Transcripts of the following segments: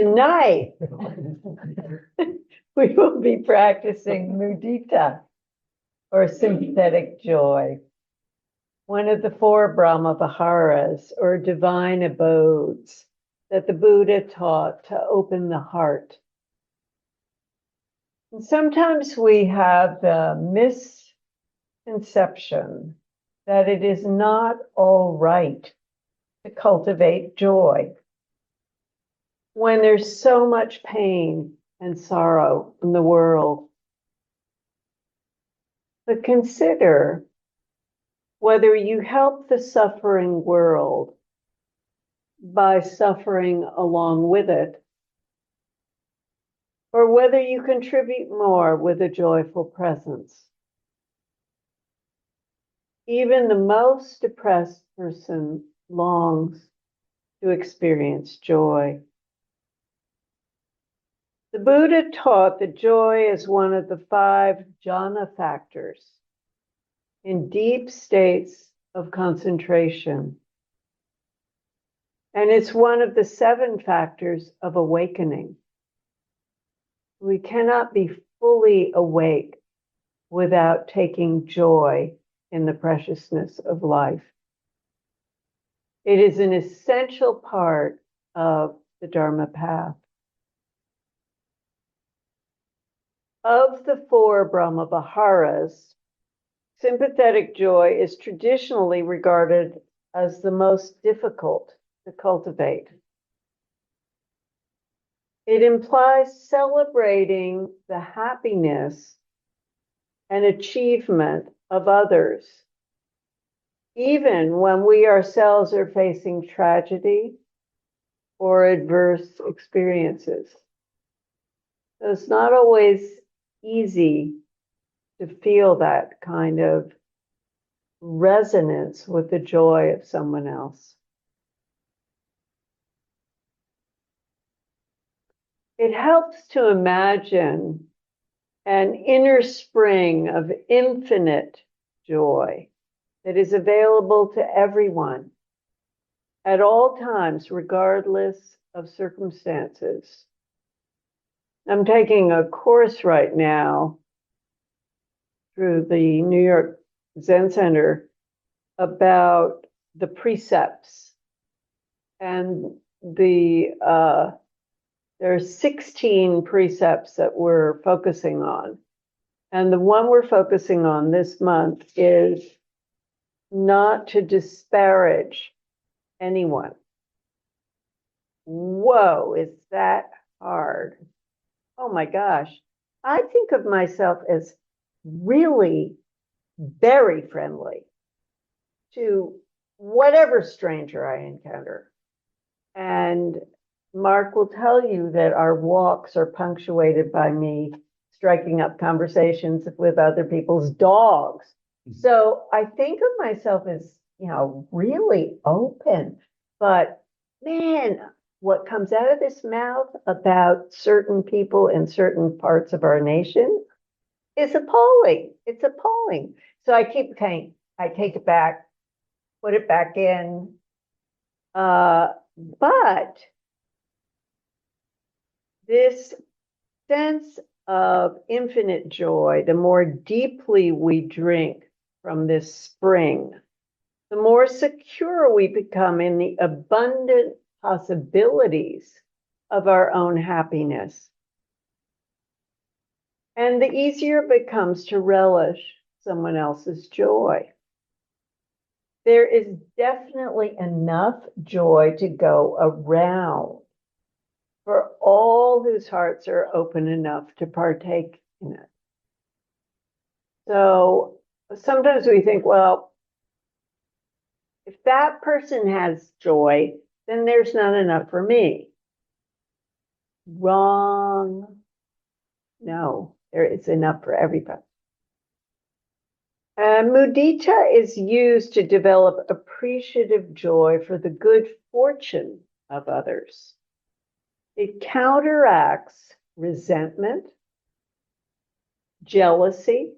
Tonight, we will be practicing Mudita, or sympathetic joy, one of the four brahmaviharas, or divine abodes, that the Buddha taught to open the heart. And sometimes we have the misconception that it is not all right to cultivate joy when there's so much pain and sorrow in the world. But consider whether you help the suffering world by suffering along with it, or whether you contribute more with a joyful presence. Even the most depressed person longs to experience joy. The Buddha taught that joy is one of the 5 jhana factors in deep states of concentration. And it's one of the 7 factors of awakening. We cannot be fully awake without taking joy in the preciousness of life. It is an essential part of the Dharma path. Of the 4 brahmaviharas, sympathetic joy is traditionally regarded as the most difficult to cultivate. It implies celebrating the happiness and achievement of others, even when we ourselves are facing tragedy or adverse experiences. So it's not always easy to feel that kind of resonance with the joy of someone else. It helps to imagine an inner spring of infinite joy that is available to everyone at all times, regardless of circumstances. I'm taking a course right now through the New York Zen Center about the precepts, and there are 16 precepts that we're focusing on. And the one we're focusing on this month is not to disparage anyone. Whoa, is that hard? Oh my gosh. I think of myself as really very friendly to whatever stranger I encounter. And Mark will tell you that our walks are punctuated by me striking up conversations with other people's dogs. So I think of myself as, really open. But man, what comes out of this mouth about certain people in certain parts of our nation is appalling. It's appalling. So I keep saying, I take it back, put it back in. But this sense of infinite joy, the more deeply we drink from this spring, the more secure we become in the abundant possibilities of our own happiness. And the easier it becomes to relish someone else's joy. There is definitely enough joy to go around for all whose hearts are open enough to partake in it. So sometimes we think, well, if that person has joy, then there's not enough for me. Wrong. No, there is enough for everybody. Mudita is used to develop appreciative joy for the good fortune of others. It counteracts resentment, jealousy,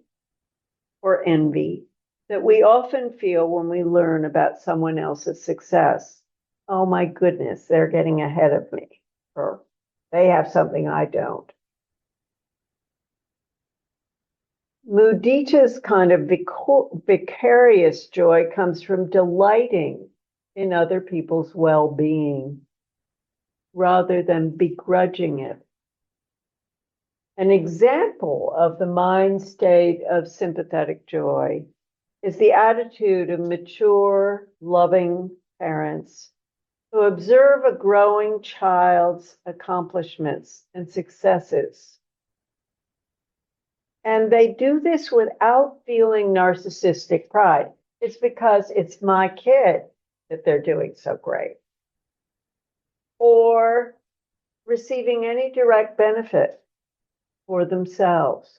or envy that we often feel when we learn about someone else's success. Oh my goodness, they're getting ahead of me. Or They have something I don't. Mudita's kind of vicarious joy comes from delighting in other people's well-being rather than begrudging it. An example of the mind state of sympathetic joy is the attitude of mature, loving parents who observe a growing child's accomplishments and successes. And they do this without feeling narcissistic pride. It's because it's my kid that they're doing so great. Or receiving any direct benefit for themselves.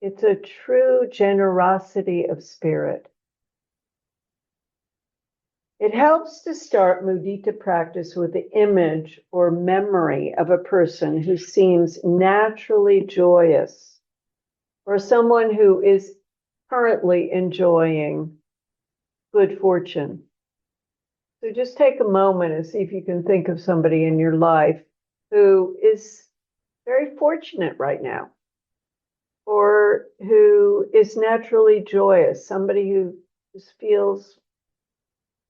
It's a true generosity of spirit. It helps to start mudita practice with the image or memory of a person who seems naturally joyous, or someone who is currently enjoying good fortune. So just take a moment and see if you can think of somebody in your life who is very fortunate right now, or who is naturally joyous, somebody who just feels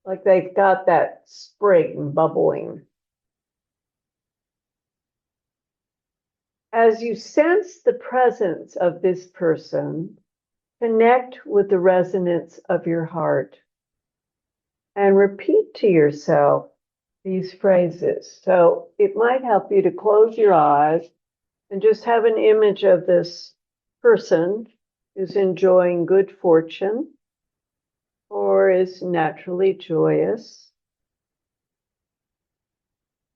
like they've got that spring bubbling. As you sense the presence of this person, connect with the resonance of your heart and repeat to yourself these phrases. So it might help you to close your eyes and just have an image of this person who's enjoying good fortune or is naturally joyous.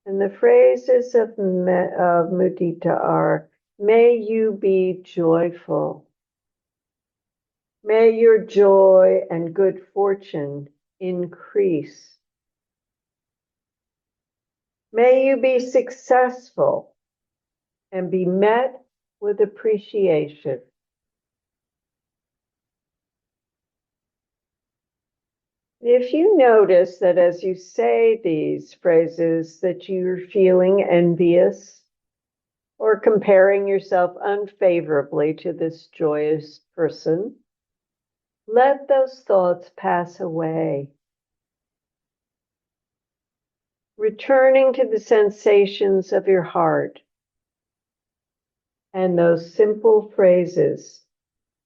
And the phrases of mudita are, may you be joyful. May your joy and good fortune increase. May you be successful and be met with appreciation. If you notice that as you say these phrases that you're feeling envious or comparing yourself unfavorably to this joyous person, let those thoughts pass away. Returning to the sensations of your heart and those simple phrases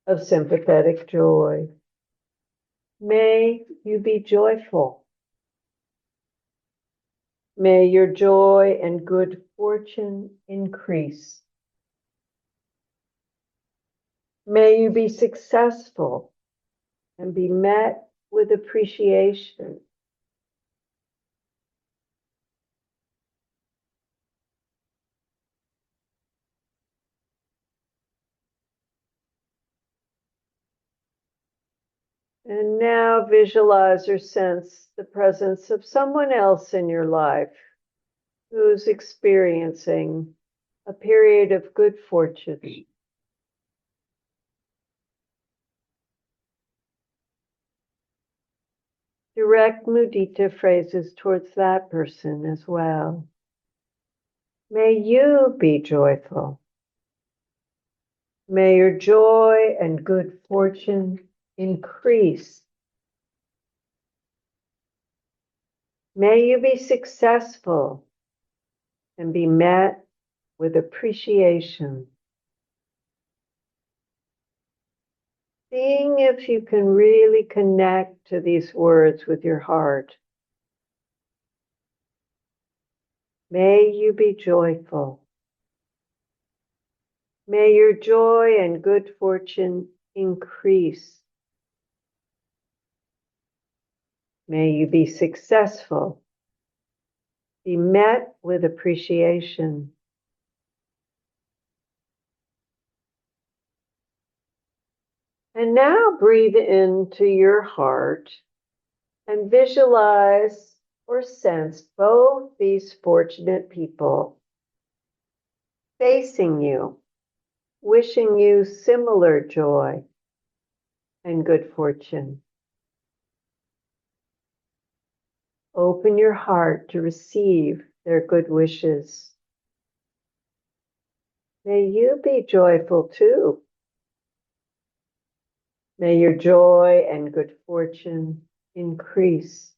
of sympathetic joy. May you be joyful. May your joy and good fortune increase. May you be successful and be met with appreciation. And now visualize or sense the presence of someone else in your life who's experiencing a period of good fortune. Direct mudita phrases towards that person as well. May you be joyful. May your joy and good fortune increase. May you be successful and be met with appreciation. Seeing if you can really connect to these words with your heart. May you be joyful. May your joy and good fortune increase. May you be successful. Be met with appreciation. And now breathe into your heart and visualize or sense both these fortunate people facing you, wishing you similar joy and good fortune. Open your heart to receive their good wishes. May you be joyful too. May your joy and good fortune increase.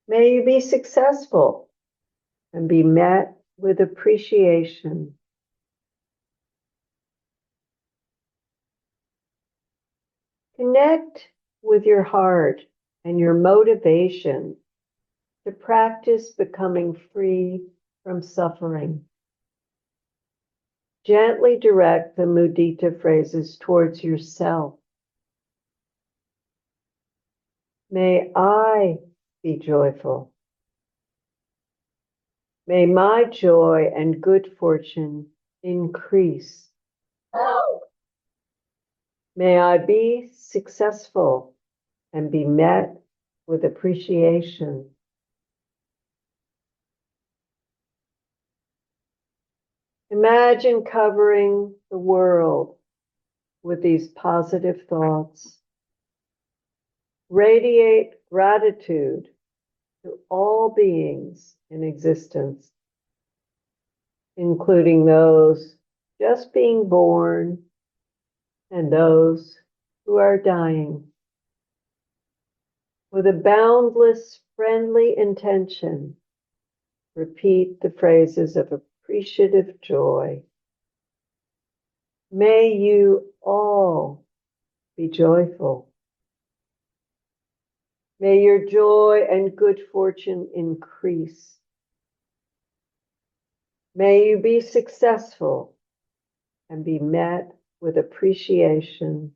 May you be successful and be met with appreciation. Connect with your heart and your motivation to practice becoming free from suffering. Gently direct the mudita phrases towards yourself. May I be joyful. May my joy and good fortune increase. May I be successful and be met with appreciation. Imagine covering the world with these positive thoughts. Radiate gratitude to all beings in existence, including those just being born and those who are dying. With a boundless, friendly intention, repeat the phrases of appreciative joy. May you all be joyful. May your joy and good fortune increase. May you be successful and be met with appreciation.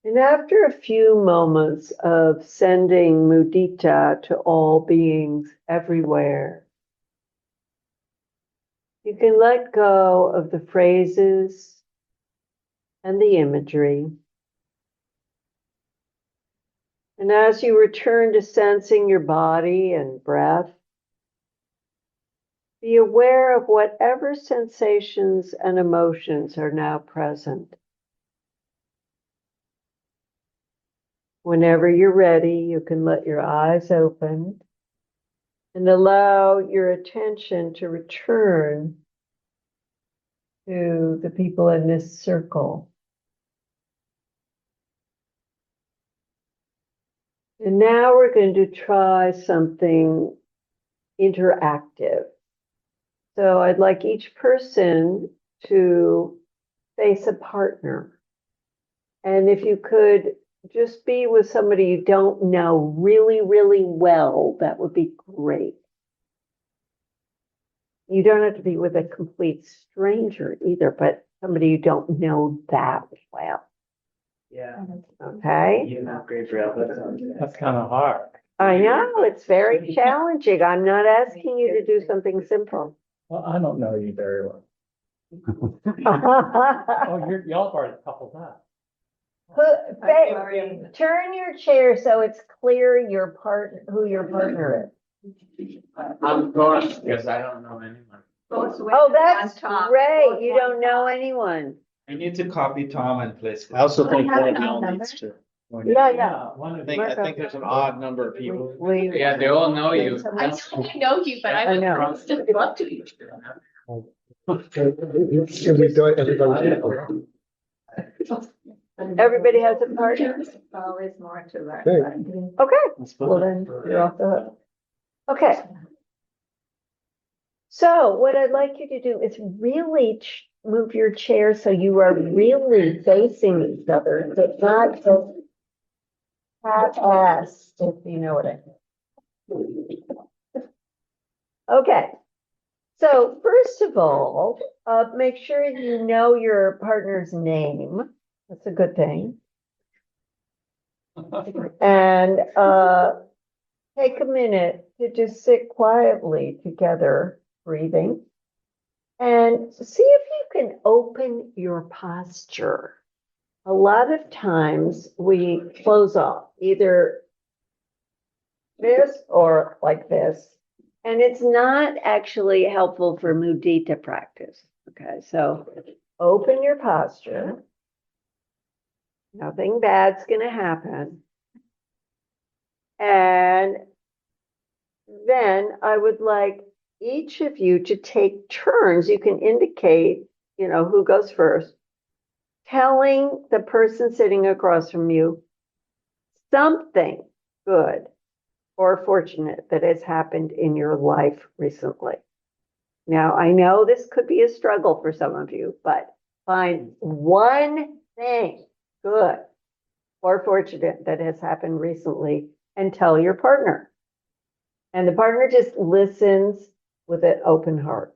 And after a few moments of sending mudita to all beings everywhere, you can let go of the phrases and the imagery. And as you return to sensing your body and breath, be aware of whatever sensations and emotions are now present. Whenever you're ready, you can let your eyes open and allow your attention to return to the people in this circle. And now we're going to try something interactive. So I'd like each person to face a partner. And if you could just be with somebody you don't know really, really well, that would be great. You don't have to be with a complete stranger either, but somebody you don't know that well. Yeah. Okay? You have great braille. That's kind of hard. I know, it's very challenging. I'm not asking you to do something simple. Well, I don't know you very well. Oh, y'all are coupled up. Turn your chair so it's clear who your partner is. I'm going because I don't know anyone. Oh, that's great. You don't know anyone. I need to copy Tom and place. I also think have one a of y'all number. needs to. Yeah. I think there's an odd number of people. Yeah, they all know you. I know you, but I I know. would still love to eat. Everybody has a partner? Always more to learn. Okay, well then, you're off the hook. Okay. So what I'd like you to do is really move your chair so you are really facing each other. So it's not just half-assed, if you know what I mean. Okay. So first of all, make sure you know your partner's name. That's a good thing. And take a minute to just sit quietly together, breathing, and see if you can open your posture. A lot of times we close off, either this or like this, and it's not actually helpful for mudita practice. Okay, so open your posture. Nothing bad's going to happen. And then I would like each of you to take turns. You can indicate, who goes first, telling the person sitting across from you something good or fortunate that has happened in your life recently. Now, I know this could be a struggle for some of you, but find one thing good or fortunate that has happened recently and tell your partner. And the partner just listens with an open heart.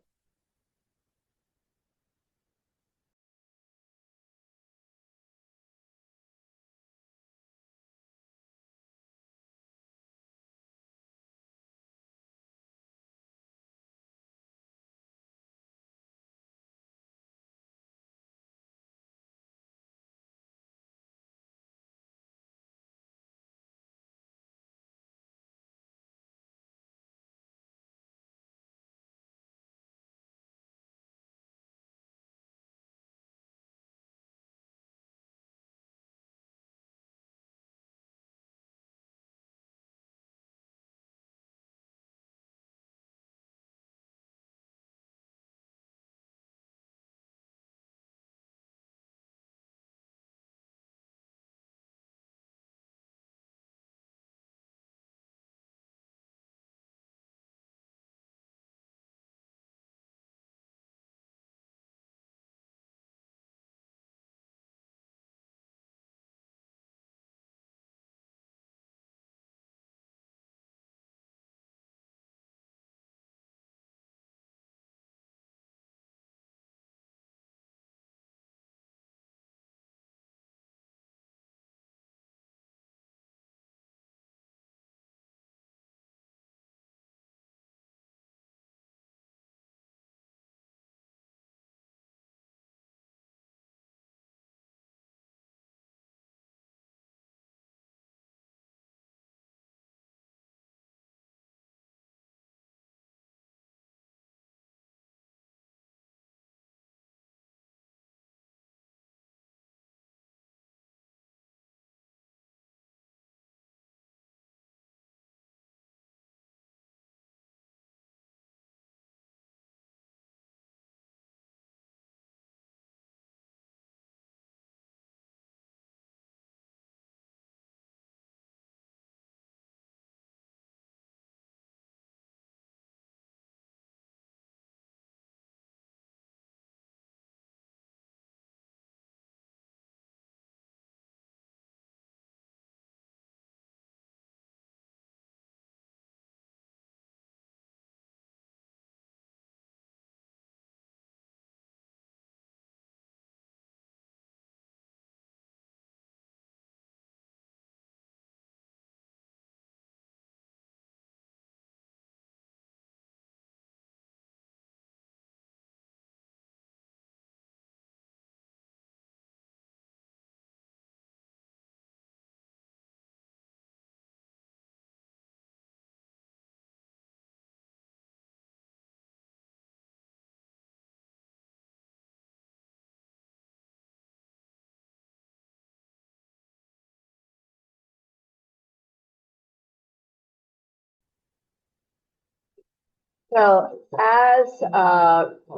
Well, as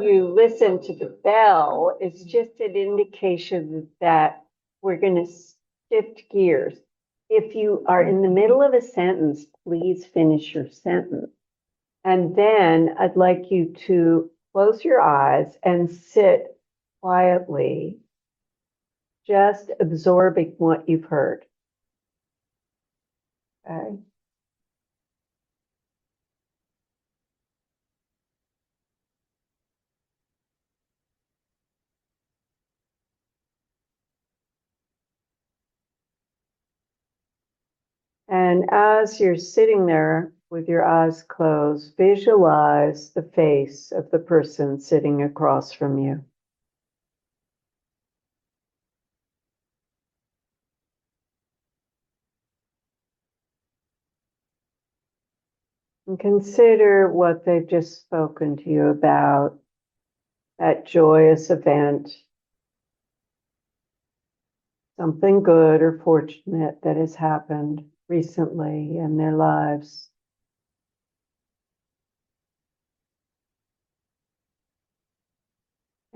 you listen to the bell, it's just an indication that we're going to shift gears. If you are in the middle of a sentence, please finish your sentence. And then I'd like you to close your eyes and sit quietly, just absorbing what you've heard. Okay. And as you're sitting there with your eyes closed, visualize the face of the person sitting across from you. And consider what they've just spoken to you about, that joyous event, something good or fortunate that has happened recently in their lives.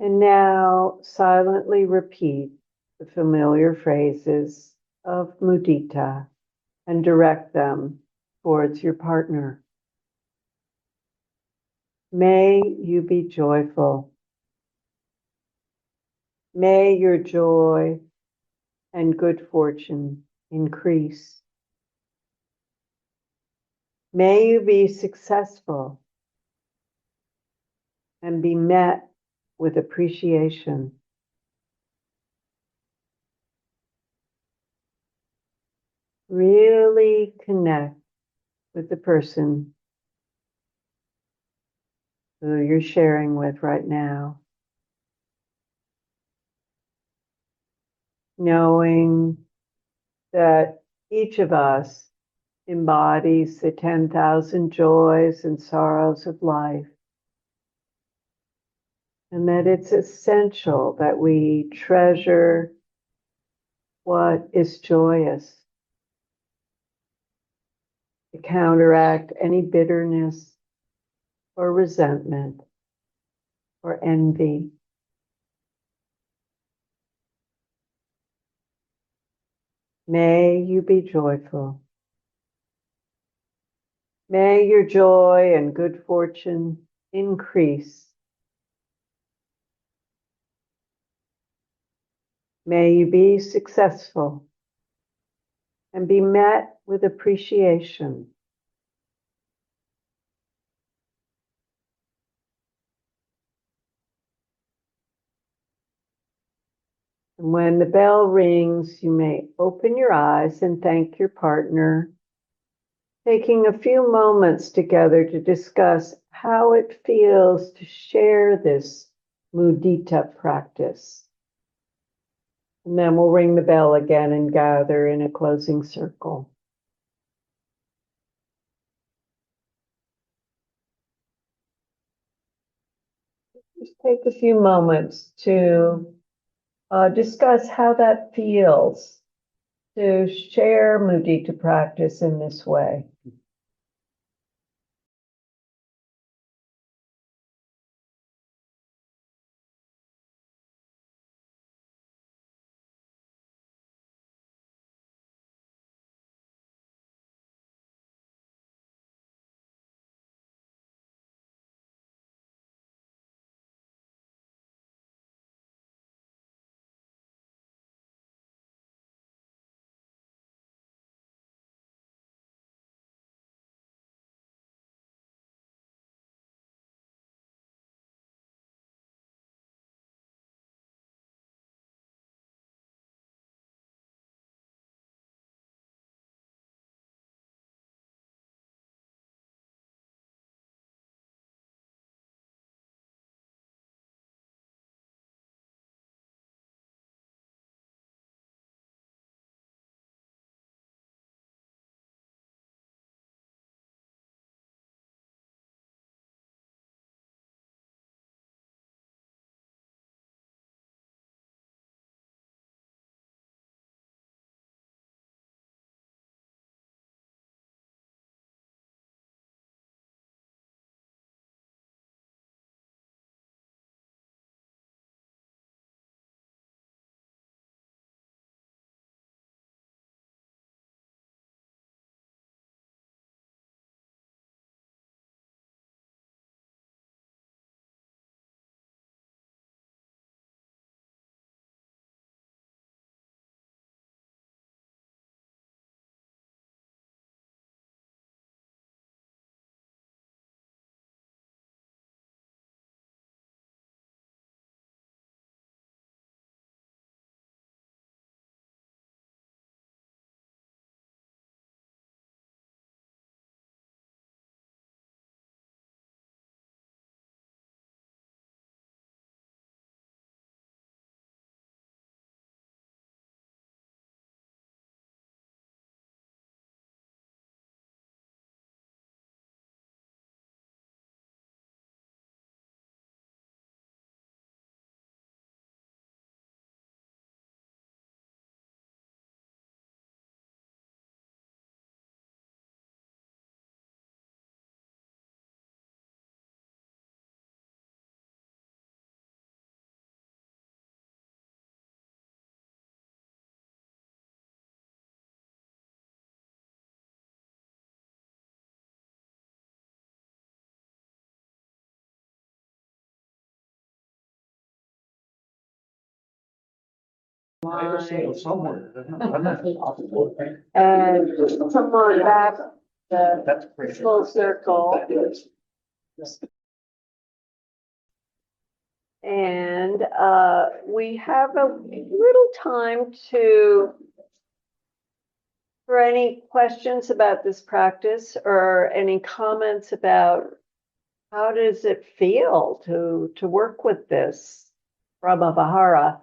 And now silently repeat the familiar phrases of mudita and direct them towards your partner. May you be joyful. May your joy and good fortune increase. May you be successful and be met with appreciation. Really connect with the person who you're sharing with right now, knowing that each of us embodies the 10,000 joys and sorrows of life, and that it's essential that we treasure what is joyous to counteract any bitterness or resentment or envy. May you be joyful. May your joy and good fortune increase. May you be successful and be met with appreciation. And when the bell rings, you may open your eyes and thank your partner, taking a few moments together to discuss how it feels to share this mudita practice. And then we'll ring the bell again and gather in a closing circle. Just take a few moments to discuss how that feels to share mudita practice in this way. Somewhere. And come on back the That's pretty. full circle. And we have a little time for any questions about this practice or any comments about how does it feel to work with this Brahma Vihara?